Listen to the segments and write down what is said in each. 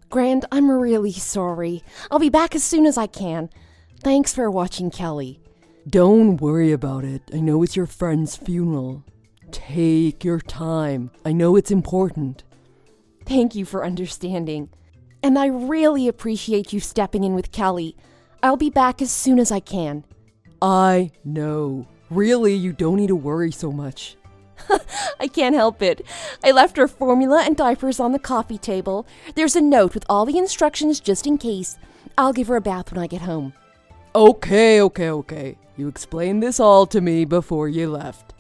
Grand, I'm really sorry. I'll be back as soon as I can. Thanks for watching Kelly. Don't worry about it. I know it's your friend's funeral. Take your time. I know it's important. Thank you for understanding. And I really appreciate you stepping in with Kelly. I'll be back as soon as I can. I know. Really, you don't need to worry so much. I can't help it. I left her formula and diapers on the coffee table. There's a note with all the instructions just in case. I'll give her a bath when I get home. Okay. You explained this all to me before you left.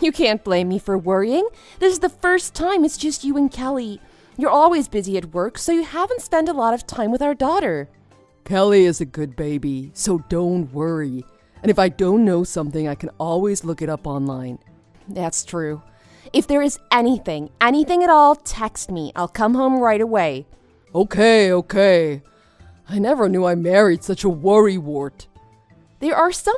You can't blame me for worrying. This is the first time it's just you and Kelly. You're always busy at work, so you haven't spent a lot of time with our daughter. Kelly is a good baby, so don't worry. And if I don't know something, I can always look it up online. That's true. If there is anything at all, text me. I'll come home right away. Okay. I never knew I married such a worrywart. There are some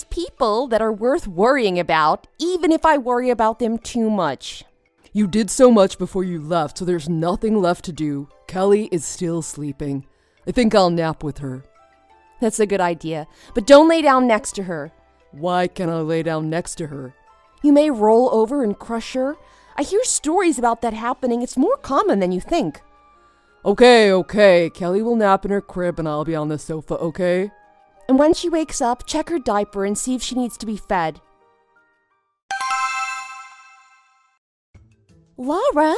people that are worth worrying about, even if I worry about them too much. You did so much before you left, so there's nothing left to do. Kelly is still sleeping. I think I'll nap with her. That's a good idea, but don't lay down next to her. Why can't I lay down next to her? You may roll over and crush her. I hear stories about that happening. It's more common than you think. Okay. Kelly will nap in her crib and I'll be on the sofa, okay? And when she wakes up, check her diaper and see if she needs to be fed. Laura,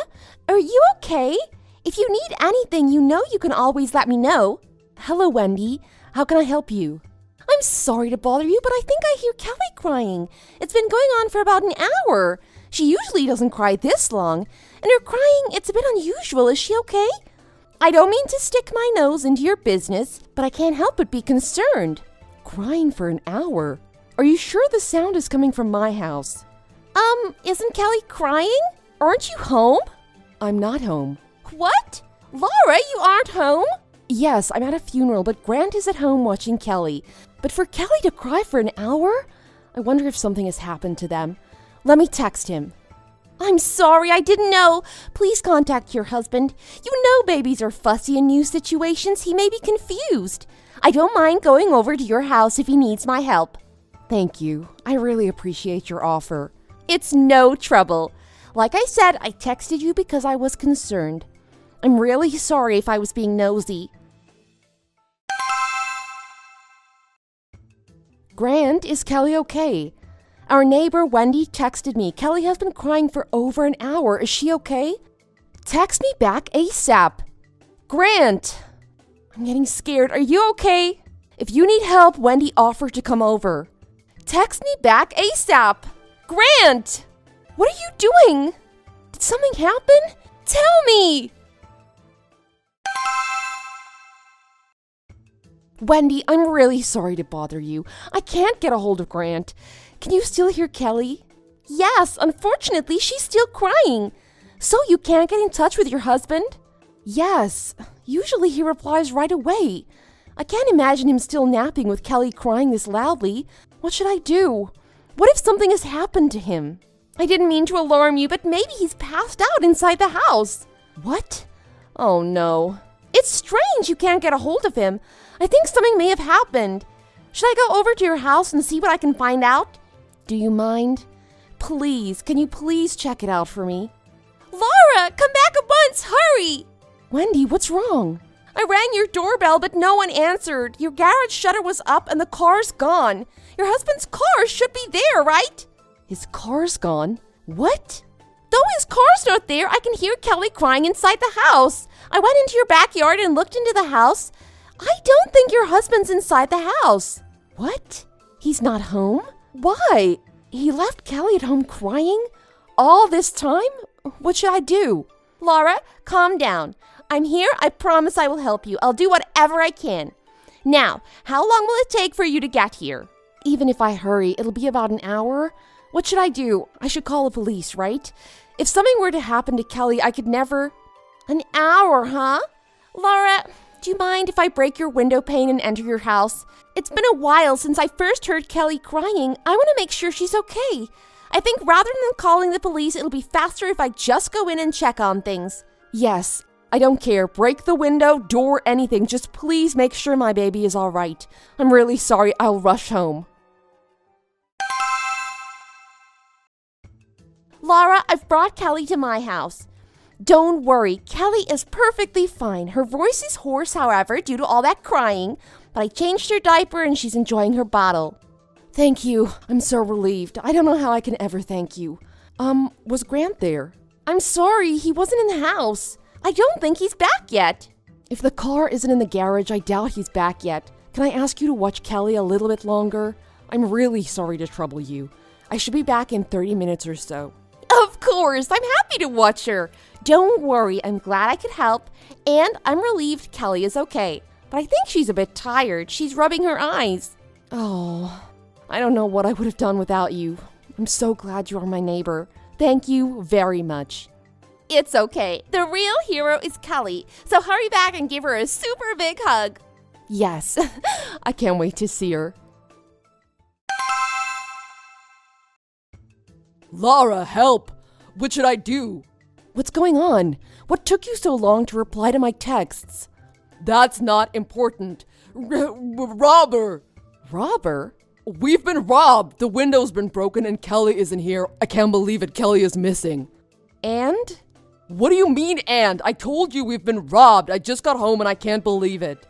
are you okay? If you need anything, you can always let me know. Hello, Wendy. How can I help you? I'm sorry to bother you, but I think I hear Kelly crying. It's been going on for about an hour. She usually doesn't cry this long. And her crying, it's a bit unusual. Is she okay? I don't mean to stick my nose into your business, but I can't help but be concerned. Crying for an hour? Are you sure the sound is coming from my house? Isn't Kelly crying? Aren't you home? I'm not home. What? Laura, you aren't home? Yes, I'm at a funeral, but Grant is at home watching Kelly. But for Kelly to cry for an hour? I wonder if something has happened to them. Let me text him. I'm sorry, I didn't know. Please contact your husband. You know babies are fussy in new situations. He may be confused. I don't mind going over to your house if he needs my help. Thank you. I really appreciate your offer. It's no trouble. Like I said, I texted you because I was concerned. I'm really sorry if I was being nosy. Grant, is Kelly okay? Our neighbor Wendy texted me. Kelly has been crying for over an hour. Is she okay? Text me back ASAP. Grant! I'm getting scared. Are you okay? If you need help, Wendy offered to come over. Text me back ASAP. Grant! What are you doing? Did something happen? Tell me! Wendy, I'm really sorry to bother you. I can't get a hold of Grant. Can you still hear Kelly? Yes, unfortunately, she's still crying. So you can't get in touch with your husband? Yes, usually he replies right away. I can't imagine him still napping with Kelly crying this loudly. What should I do? What if something has happened to him? I didn't mean to alarm you, but maybe he's passed out inside the house. What? Oh no. It's strange you can't get a hold of him. I think something may have happened. Should I go over to your house and see what I can find out? Do you mind? Please, can you please check it out for me? Laura, come back at once, hurry! Wendy, what's wrong? I rang your doorbell, but no one answered. Your garage shutter was up and the car's gone. Your husband's car should be there, right? His car's gone? What? Though his car's not there, I can hear Kelly crying inside the house. I went into your backyard and looked into the house. I don't think your husband's inside the house. What? He's not home? Why? He left Kelly at home crying? All this time? What should I do? Laura, calm down. I'm here. I promise I will help you. I'll do whatever I can. Now, how long will it take for you to get here? Even if I hurry, it'll be about an hour. What should I do? I should call the police, right? If something were to happen to Kelly, I could never... An hour, huh? Laura, do you mind if I break your window pane and enter your house? It's been a while since I first heard Kelly crying. I want to make sure she's okay. I think rather than calling the police, it'll be faster if I just go in and check on things. Yes, I don't care. Break the window, door, anything. Just please make sure my baby is all right. I'm really sorry. I'll rush home. Laura, I've brought Kelly to my house. Don't worry, Kelly is perfectly fine. Her voice is hoarse, however, due to all that crying, but I changed her diaper and she's enjoying her bottle. Thank you. I'm so relieved. I don't know how I can ever thank you. Was Grant there? I'm sorry, he wasn't in the house. I don't think he's back yet. If the car isn't in the garage, I doubt he's back yet. Can I ask you to watch Kelly a little bit longer? I'm really sorry to trouble you. I should be back in 30 minutes or so. Of course, I'm happy to watch her. Don't worry, I'm glad I could help, and I'm relieved Kelly is okay. But I think she's a bit tired. She's rubbing her eyes. Oh, I don't know what I would have done without you. I'm so glad you are my neighbor. Thank you very much. It's okay. The real hero is Kelly, so hurry back and give her a super big hug. Yes, I can't wait to see her. Laura, help! What should I do? What's going on? What took you so long to reply to my texts? That's not important. Robber! Robber? We've been robbed! The window's been broken and Kelly isn't here. I can't believe it. Kelly is missing. And? What do you mean, and? I told you we've been robbed. I just got home and I can't believe it.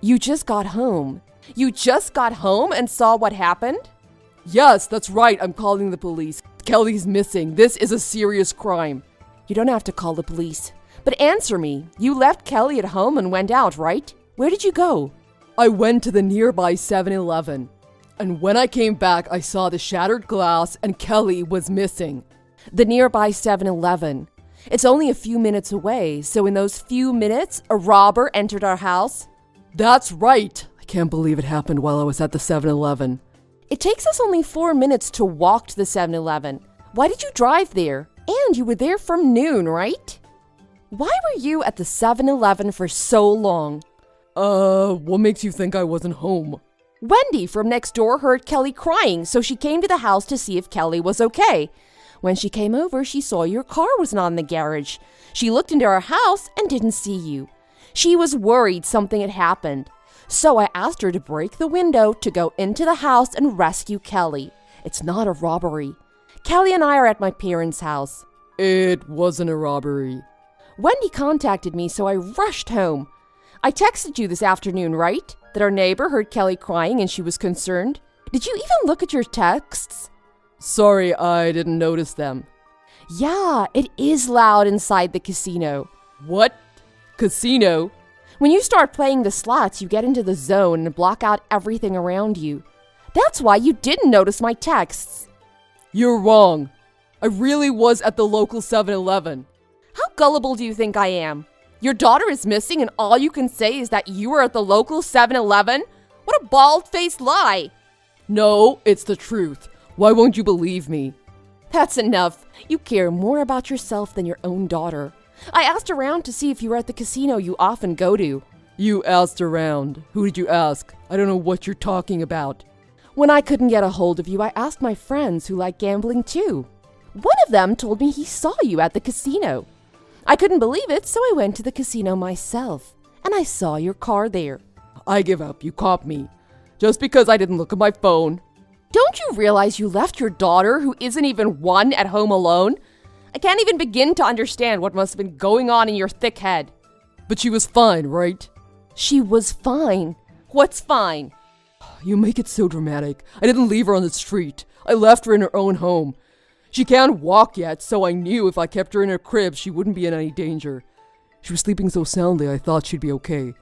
You just got home? You just got home and saw what happened? Yes, that's right. I'm calling the police. Kelly's missing. This is a serious crime. You don't have to call the police. But answer me. You left Kelly at home and went out, right? Where did you go? I went to the nearby 7-Eleven. And when I came back, I saw the shattered glass and Kelly was missing. The nearby 7-Eleven. It's only a few minutes away, so in those few minutes, a robber entered our house? That's right. I can't believe it happened while I was at the 7-Eleven. It takes us only 4 minutes to walk to the 7-Eleven. Why did you drive there? And you were there from noon, right? Why were you at the 7-Eleven for so long? What makes you think I wasn't home? Wendy from next door heard Kelly crying, so she came to the house to see if Kelly was okay. When she came over, she saw your car was not in the garage. She looked into our house and didn't see you. She was worried something had happened. So I asked her to break the window to go into the house and rescue Kelly. It's not a robbery. Kelly and I are at my parents' house. It wasn't a robbery. Wendy contacted me, so I rushed home. I texted you this afternoon, right? That our neighbor heard Kelly crying and she was concerned. Did you even look at your texts? Sorry, I didn't notice them. Yeah, it is loud inside the casino. What? Casino? When you start playing the slots, you get into the zone and block out everything around you. That's why you didn't notice my texts. You're wrong. I really was at the local 7-Eleven. How gullible do you think I am? Your daughter is missing and all you can say is that you were at the local 7-Eleven? What a bald-faced lie. No, it's the truth. Why won't you believe me? That's enough. You care more about yourself than your own daughter. I asked around to see if you were at the casino you often go to. You asked around. Who did you ask? I don't know what you're talking about. When I couldn't get a hold of you, I asked my friends who like gambling too. One of them told me he saw you at the casino. I couldn't believe it, so I went to the casino myself, and I saw your car there. I give up. You caught me. Just because I didn't look at my phone. Don't you realize you left your daughter, who isn't even one, at home alone? I can't even begin to understand what must have been going on in your thick head. But she was fine, right? She was fine. What's fine? You make it so dramatic. I didn't leave her on the street. I left her in her own home. She can't walk yet, so I knew if I kept her in her crib, she wouldn't be in any danger. She was sleeping so soundly, I thought she'd be okay.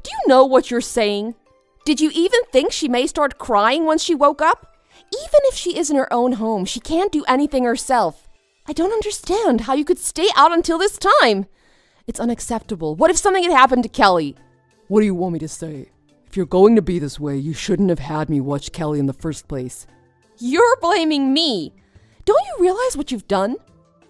Do you know what you're saying? Did you even think she may start crying once she woke up? Even if she is in her own home, she can't do anything herself. I don't understand how you could stay out until this time. It's unacceptable. What if something had happened to Kelly? What do you want me to say? If you're going to be this way, you shouldn't have had me watch Kelly in the first place. You're blaming me. Don't you realize what you've done?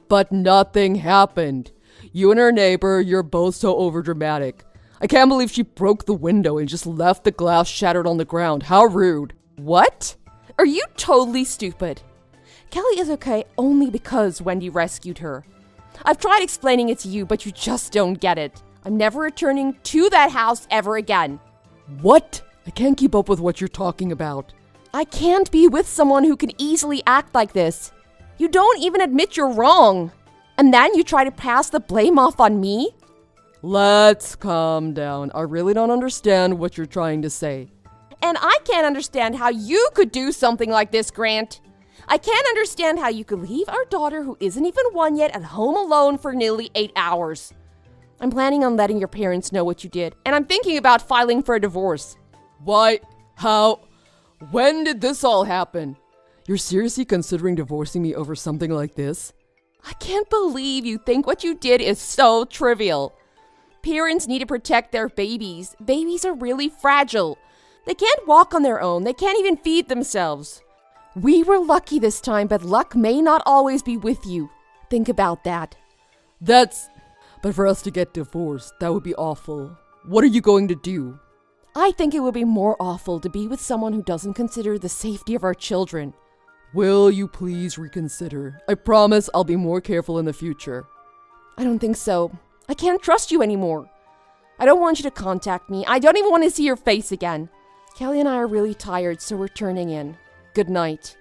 But nothing happened. You and her neighbor, you're both so overdramatic. I can't believe she broke the window and just left the glass shattered on the ground. How rude. What? Are you totally stupid? Kelly is okay only because Wendy rescued her. I've tried explaining it to you, but you just don't get it. I'm never returning to that house ever again. What? I can't keep up with what you're talking about. I can't be with someone who can easily act like this. You don't even admit you're wrong. And then you try to pass the blame off on me? Let's calm down. I really don't understand what you're trying to say. And I can't understand how you could do something like this, Grant. I can't understand how you could leave our daughter, who isn't even one yet, at home alone for nearly 8 hours. I'm planning on letting your parents know what you did, and I'm thinking about filing for a divorce. Why? How? When did this all happen? You're seriously considering divorcing me over something like this? I can't believe you think what you did is so trivial. Parents need to protect their babies. Babies are really fragile. They can't walk on their own. They can't even feed themselves. We were lucky this time, but luck may not always be with you. Think about that. But for us to get divorced, that would be awful. What are you going to do? I think it would be more awful to be with someone who doesn't consider the safety of our children. Will you please reconsider? I promise I'll be more careful in the future. I don't think so. I can't trust you anymore. I don't want you to contact me. I don't even want to see your face again. Kelly and I are really tired, so we're turning in. Good night.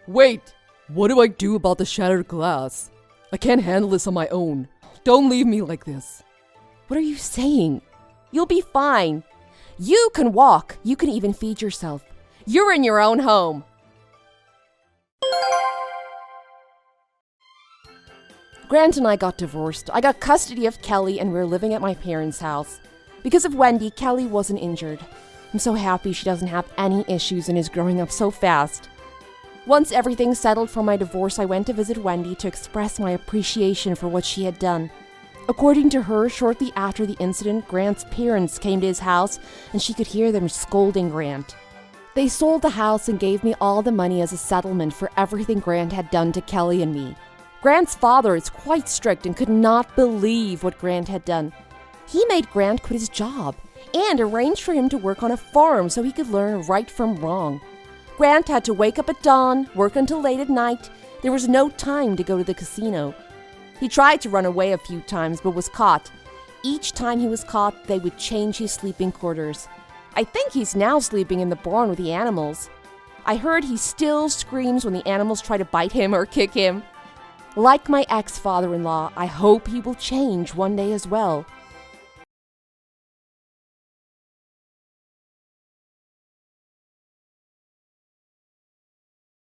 Wait! What do I do about the shattered glass? I can't handle this on my own. Don't leave me like this. What are you saying? You'll be fine. You can walk. You can even feed yourself. You're in your own home. Grant and I got divorced. I got custody of Kelly and we're living at my parents' house. Because of Wendy, Kelly wasn't injured. I'm so happy she doesn't have any issues and is growing up so fast. Once everything settled for my divorce, I went to visit Wendy to express my appreciation for what she had done. According to her, shortly after the incident, Grant's parents came to his house and she could hear them scolding Grant. They sold the house and gave me all the money as a settlement for everything Grant had done to Kelly and me. Grant's father is quite strict and could not believe what Grant had done. He made Grant quit his job and arranged for him to work on a farm so he could learn right from wrong. Grant had to wake up at dawn, work until late at night. There was no time to go to the casino. He tried to run away a few times but was caught. Each time he was caught, they would change his sleeping quarters. I think he's now sleeping in the barn with the animals. I heard he still screams when the animals try to bite him or kick him. Like my ex-father-in-law, I hope he will change one day as well.